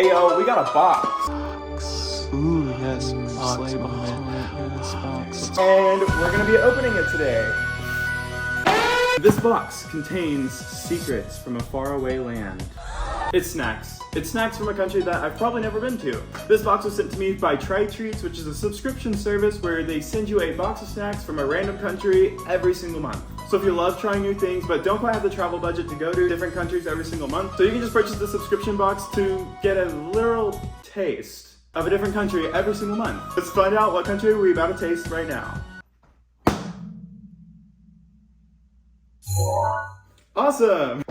Hey yo, we got a box. Ooh, yes, box. Yes, box. And we're gonna be opening it today. This box contains secrets from a faraway land. It's snacks. It's snacks from a country that I've probably never been to. This box was sent to me by TryTreats, which is a subscription service where they send you a box of snacks from a random country every single month. So if you love trying new things, but don't quite have the travel budget to go to different countries every single month, so you can just purchase the subscription box to get a literal taste of a different country every single month. Let's find out what country we're about to taste right now. Awesome!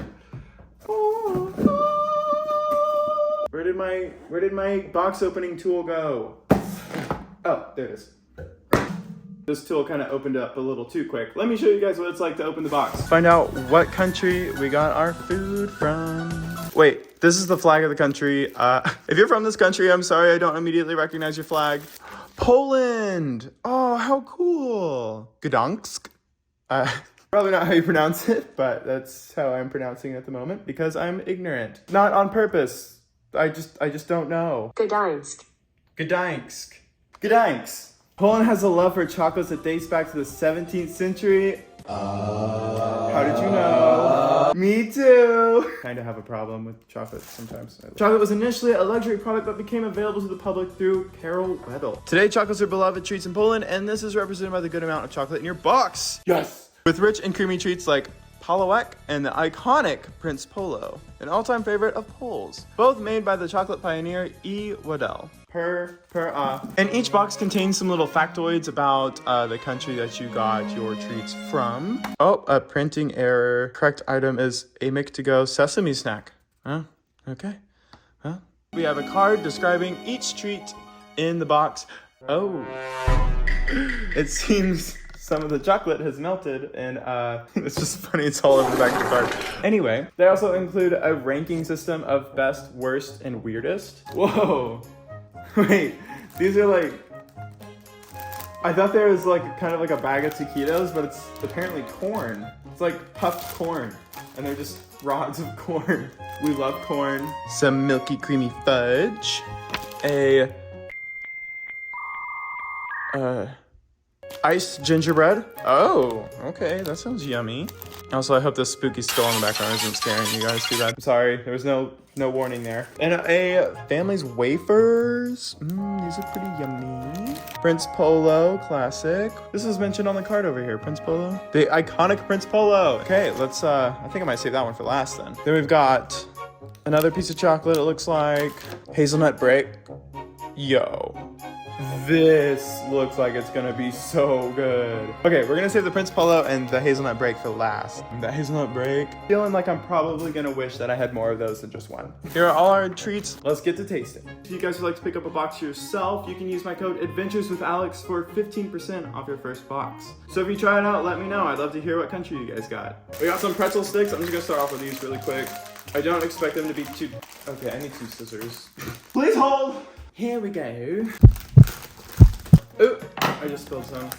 Where did my box opening tool go? Oh, there it is. This tool kind of opened up a little too quick. Let me show you guys what it's like to open the box. Find out what country we got our food from. Wait, this is the flag of the country. If you're from this country, I'm sorry I don't immediately recognize your flag. Poland! Oh, how cool! Gdansk? Probably not how you pronounce it, but that's how I'm pronouncing it at the moment because I'm ignorant. Not on purpose. I just don't know. Gdansk. Gdansk. Gdansk. Poland has a love for chocolates that dates back to the 17th century. How did you know? Me too. Kind of have a problem with chocolate sometimes. Chocolate was initially a luxury product but became available to the public through Karol Wedel. Today, chocolates are beloved treats in Poland, and this is represented by the good amount of chocolate in your box. Yes. With rich and creamy treats like Pałek and the iconic Prince Polo, an all-time favorite of Poles, both made by the chocolate pioneer E. Wedel. And each box contains some little factoids about the country that you got your treats from. Oh, a printing error. Correct item is a make-to-go sesame snack. Oh, okay. Well, we have a card describing each treat in the box. Oh, it seems some of the chocolate has melted, and it's just funny, it's all over the back of the card. Anyway, they also include a ranking system of best, worst, and weirdest. Whoa. Wait, these are like, I thought there was like kind of like a bag of taquitos, but it's apparently corn. It's like puffed corn, and they're just rods of corn. We love corn. Some milky creamy fudge. Iced gingerbread. Oh, okay, that sounds yummy. Also, I hope this spooky skull in the background isn't scaring you guys too bad. I'm sorry, there was no warning there. And a family's wafers. These are pretty yummy. Prince Polo, classic. This is mentioned on the card over here, Prince Polo. The iconic Prince Polo. Okay, let's, I think I might save that one for last then. Then we've got another piece of chocolate, it looks like. Hazelnut break. Yo. This looks like it's gonna be so good. Okay, we're gonna save the Prince Polo and the hazelnut break for last. The hazelnut break. Feeling like I'm probably gonna wish that I had more of those than just one. Here are all our treats. Let's get to tasting. If you guys would like to pick up a box yourself, you can use my code adventureswithalexcontact for 15% off your first box. So if you try it out, let me know. I'd love to hear what country you guys got. We got some pretzel sticks. I'm just gonna start off with these really quick. I don't expect them to be too... Okay, I need two scissors. Please hold. Here we go. Ooh, I just spilled some.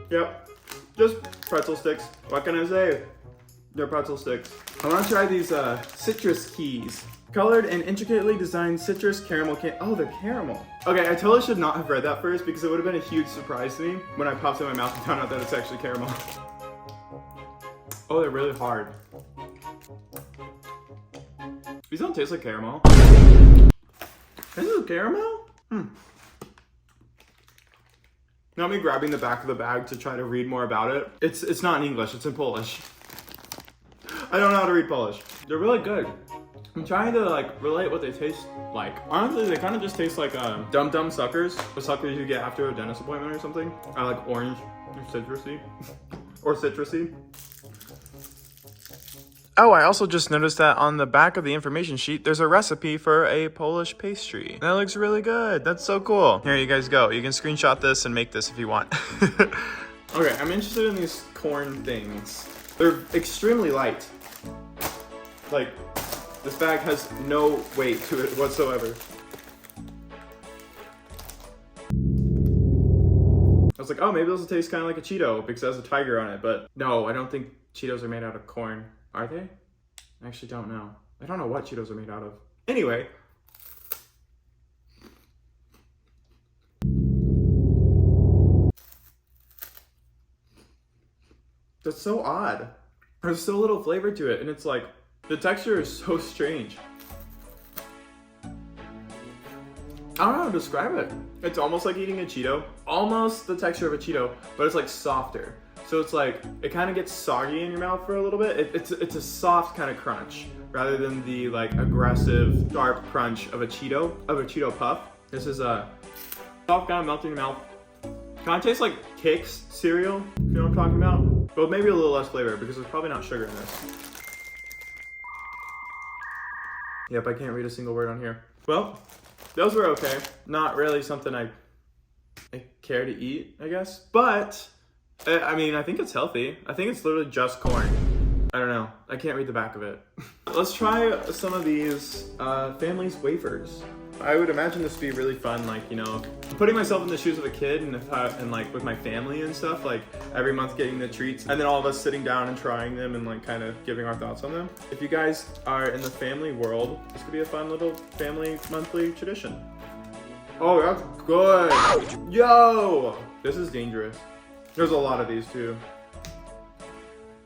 Yep, just pretzel sticks. What can I say? They're pretzel sticks. I want to try these citrus keys. Colored and intricately designed citrus caramel oh, they're caramel. Okay, I totally should not have read that first because it would have been a huge surprise to me when I popped it in my mouth and found out that it's actually caramel. Oh, they're really hard. These don't taste like caramel. This is caramel? Not me grabbing the back of the bag to try to read more about it. It's not in English, it's in Polish. I don't know how to read Polish. They're really good. I'm trying to like relate what they taste like. Honestly, they kind of just taste like Dum Dum suckers. The suckers you get after a dentist appointment or something. I like orange or citrusy. Or citrusy. Oh, I also just noticed that on the back of the information sheet, there's a recipe for a Polish pastry. That looks really good. That's so cool. Here you guys go. You can screenshot this and make this if you want. Okay, I'm interested in these corn things. They're extremely light. Like, this bag has no weight to it whatsoever. I was like, oh, maybe this will taste kind of like a Cheeto because it has a tiger on it, but no, I don't think Cheetos are made out of corn. Are they? I actually don't know. I don't know what Cheetos are made out of. Anyway, That's so odd. There's so little flavor to it, and it's like, the texture is so strange. I don't know how to describe it. It's almost like eating a Cheeto. Almost the texture of a Cheeto, but it's like softer. So it's like, it kind of gets soggy in your mouth for a little bit. It's a soft kind of crunch, rather than the like aggressive, sharp crunch of a Cheeto puff. This is a soft kind of melt in your mouth. Kind of tastes like Kix cereal, if you know what I'm talking about. But maybe a little less flavor, because there's probably not sugar in this. Yep, I can't read a single word on here. Well, those were okay. Not really something I care to eat, I guess. But, I mean, I think it's healthy. I think it's literally just corn. I don't know. I can't read the back of it. Let's try some of these family's wafers. I would imagine this would be really fun, like, you know, putting myself in the shoes of a kid and like with my family and stuff, like every month getting the treats and then all of us sitting down and trying them and like kind of giving our thoughts on them. If you guys are in the family world, this could be a fun little family monthly tradition. Oh, that's good. Yo, this is dangerous. There's a lot of these too.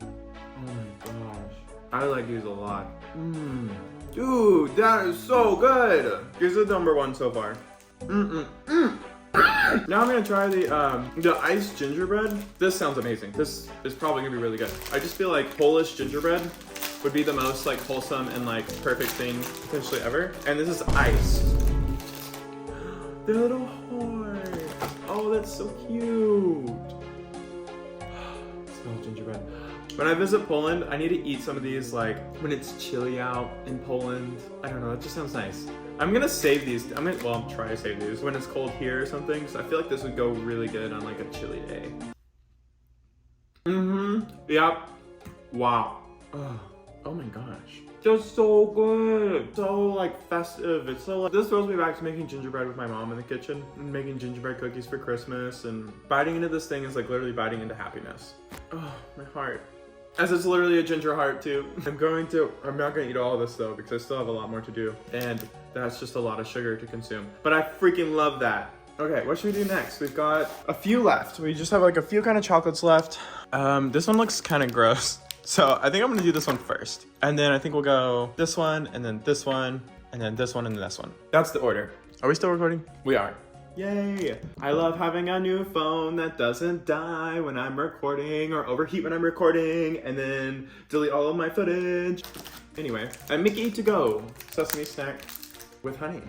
Oh my gosh. I like these a lot. Dude, that is so good. This is number one so far. Now I'm gonna try the iced gingerbread. This sounds amazing. This is probably gonna be really good. I just feel like Polish gingerbread would be the most like wholesome and like perfect thing potentially ever. And this is iced. The little heart. Oh, that's so cute. Smell gingerbread. When I visit Poland, I need to eat some of these like when it's chilly out in Poland. I don't know, it just sounds nice. I'm gonna save these. I'll try to save these when it's cold here or something, because I feel like this would go really good on like a chilly day. Yep. Wow. Oh my gosh. Just so good. So like festive. It's so like, this throws me back to making gingerbread with my mom in the kitchen and making gingerbread cookies for Christmas, and biting into this thing is like literally biting into happiness. Oh, my heart. As it's literally a ginger heart too. I'm not gonna eat all of this though, because I still have a lot more to do. And that's just a lot of sugar to consume. But I freaking love that. Okay, what should we do next? We've got a few left. We just have like a few kind of chocolates left. This one looks kind of gross. So I think I'm gonna do this one first. And then I think we'll go this one, and then this one, and then this one, and then this one. That's the order. Are we still recording? We are. Yay! I love having a new phone that doesn't die when I'm recording or overheat when I'm recording and then delete all of my footage. Anyway, a Mickey to go sesame snack with honey.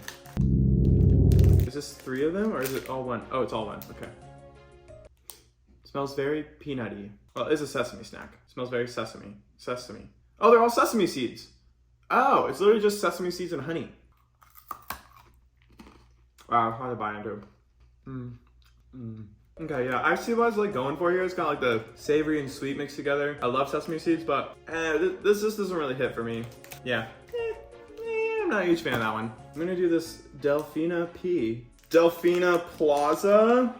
Is this 3 of them or is it all one? Oh, it's all one. Okay. Smells very peanutty. Well, it's a sesame snack. Smells very sesame. Sesame. Oh, they're all sesame seeds. Oh, it's literally just sesame seeds and honey. Wow, hard to bite into. Okay, yeah, I see what I was like going for here. It's got like the savory and sweet mixed together. I love sesame seeds, but this just doesn't really hit for me. Yeah, I'm not a huge fan of that one. I'm gonna do this Delfina P. Delfina Plaza.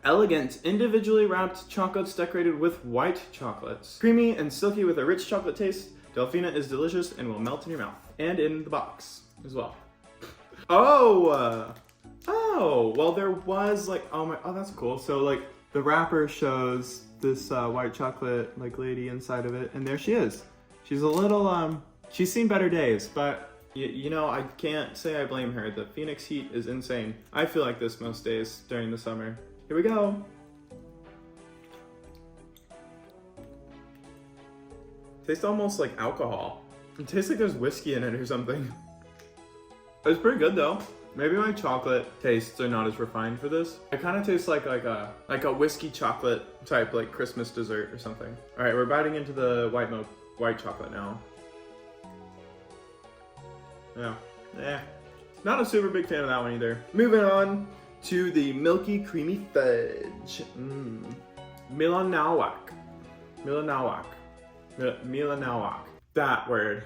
Elegant, individually wrapped chocolates decorated with white chocolates. Creamy and silky with a rich chocolate taste, Delfina is delicious and will melt in your mouth. And in the box as well. Oh, well there was like, oh that's cool. So like the wrapper shows this white chocolate like lady inside of it, and there she is. She's a little, she's seen better days, but you know, I can't say I blame her. The Phoenix heat is insane. I feel like this most days during the summer. Here we go. Tastes almost like alcohol. It tastes like there's whiskey in it or something. It's pretty good though. Maybe my chocolate tastes are not as refined for this. It kind of tastes like a whiskey chocolate type like Christmas dessert or something. All right, we're biting into the white chocolate now. Yeah, not a super big fan of that one either. Moving on to the milky creamy fudge. Milanowak. That word.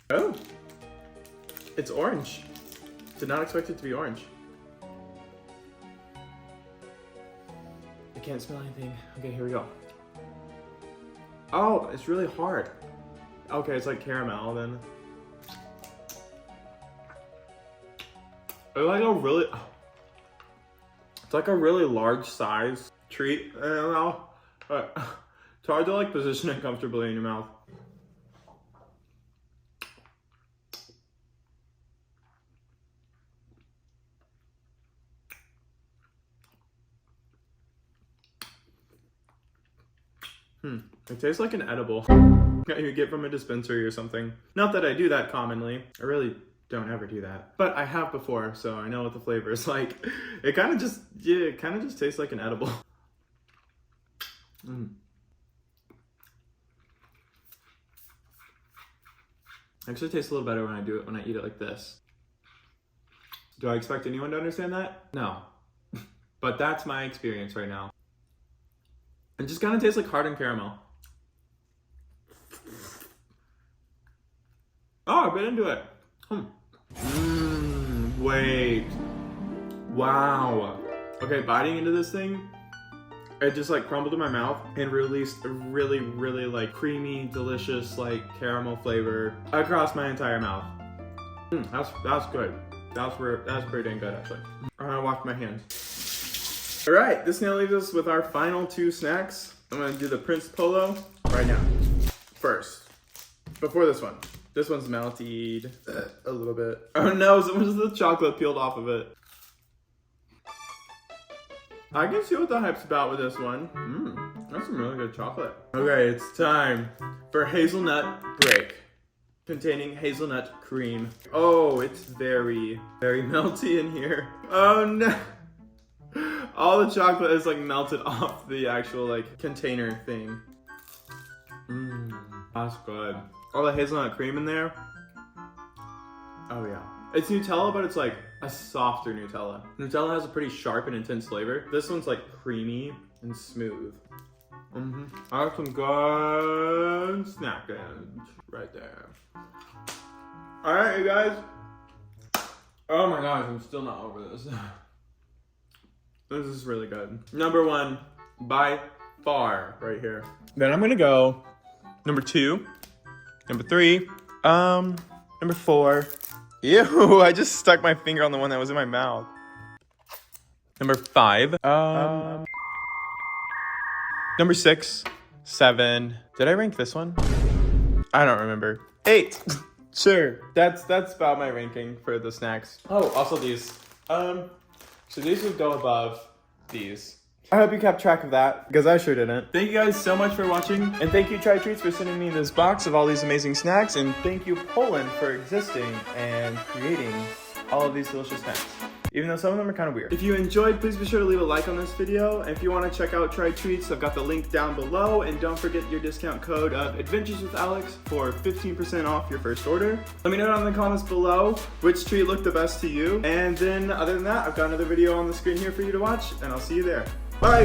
Oh. It's orange. Did not expect it to be orange. I can't smell anything. Okay, here we go. Oh, it's really hard. Okay, it's like caramel then. It's like a really... It's like a really large size treat. I don't know. But it's hard to like position it comfortably in your mouth. It tastes like an edible that you get from a dispensary or something. Not that I do that commonly. I really don't ever do that. But I have before, so I know what the flavor is like. It kind of just, yeah, it kind of just tastes like an edible. Actually tastes a little better when I do it, when I eat it like this. Do I expect anyone to understand that? No. But that's my experience right now. It just kind of tastes like hardened caramel. Oh, I bit into it. Wait. Wow. Okay, biting into this thing, it just like crumbled in my mouth and released a really, really like creamy, delicious like caramel flavor across my entire mouth. That's good. That's pretty dang good actually. I'm gonna wash my hands. All right, this now leaves us with our final two snacks. I'm gonna do the Prince Polo right now. First, before this one. This one's melted a little bit. Oh no, some of the chocolate peeled off of it. I can see what the hype's about with this one. That's some really good chocolate. Okay, it's time for hazelnut break, containing hazelnut cream. Oh, it's very, very melty in here. Oh no. All the chocolate is like melted off the actual like container thing. That's good. All the hazelnut cream in there. Oh yeah. It's Nutella, but it's like a softer Nutella. Nutella has a pretty sharp and intense flavor. This one's like creamy and smooth. I have some good snackage right there. All right, you guys. Oh my gosh, I'm still not over this. This is really good. Number one, by far, right here. Then I'm gonna go number two, number three, number four. Ew, I just stuck my finger on the one that was in my mouth. Number five, number 6, 7. Did I rank this one? I don't remember. 8. Sure, that's about my ranking for the snacks. Oh, also these. So these would go above these. I hope you kept track of that, because I sure didn't. Thank you guys so much for watching, and thank you TryTreats for sending me this box of all these amazing snacks, and thank you Poland for existing and creating all of these delicious snacks, even though some of them are kind of weird. If you enjoyed, please be sure to leave a like on this video, and if you want to check out TryTreats, I've got the link down below, and don't forget your discount code of adventureswithalex for 15% off your first order. Let me know down in the comments below which treat looked the best to you, and then other than that, I've got another video on the screen here for you to watch, and I'll see you there. Bye!